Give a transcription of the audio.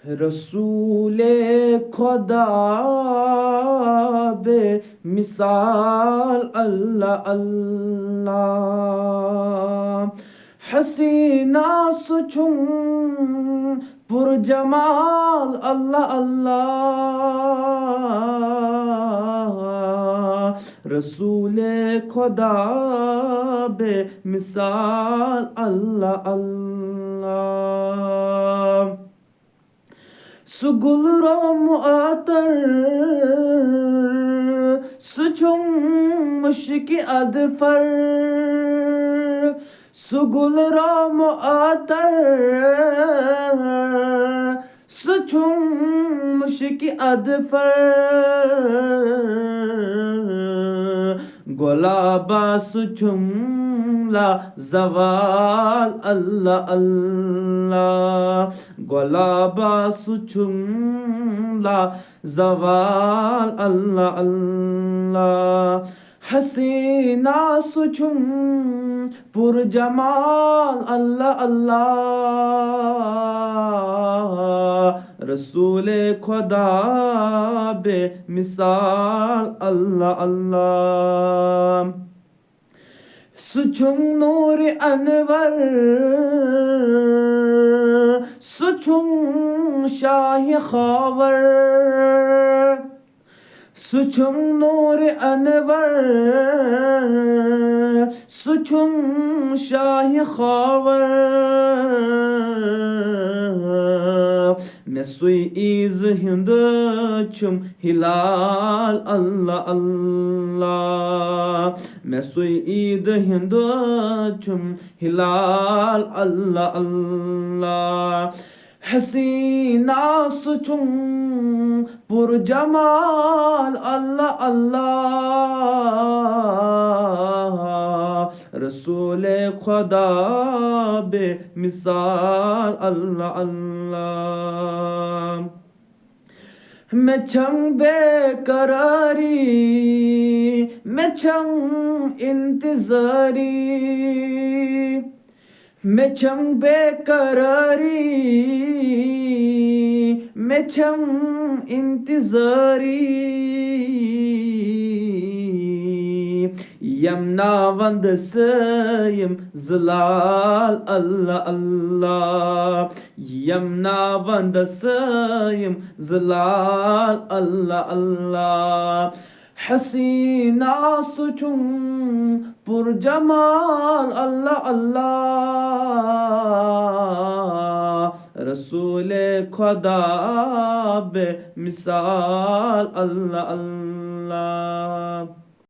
रसूले खुदा बे मिसाल अल्लाह अल्लाह हसीना सुचुम पुरजमाल अल्लाह अल्लाह रसूले खुदा बे मिसाल अल्लाह अल्लाह सुगुलरो मुआतर सुचुम मुश्की अदफर सुगुलरो मुआतर सुचुम मुश्की अदफर गुलाबा सुचुम ला जवाल अल्लाह अल्लाह गुलाबा सुचुम ला जवाल अल्लाह अल्लाह हसीना सुचुम पुरजमाल अल्लाह अल्लाह रसूले खुदा बे मिसाल अल्लाह अल्लाह सुचुम नूर अनवर सुचुम शाही खावर सुचुम नूर अनवर सुचुम शाही खावर मैं सुई ईज हिंद चुम हिलाल अल्लाह अल्लाह मैं सुई ईद हिंद चुम हिलाल अल्लाह अल्लाह हसीना सुचुम पुरजमाल अल्लाह अल्लाह रसूले खुदा बे मिसाल अल्लाह अल्लाह मैं छंग बेकरारी मैं छंग इंतजारी मैं छंग बेकरारी मैं छंग इंतजारी यमना वंद सयम जलाल अल्लाह अल्लाह यमना वंद सयम जलाल अल्लाह अल्लाह हसीना सुचुम पुरजमाल अल्लाह अल्लाह रसूले खुदा बे मिसाल अल्लाह अल्लाह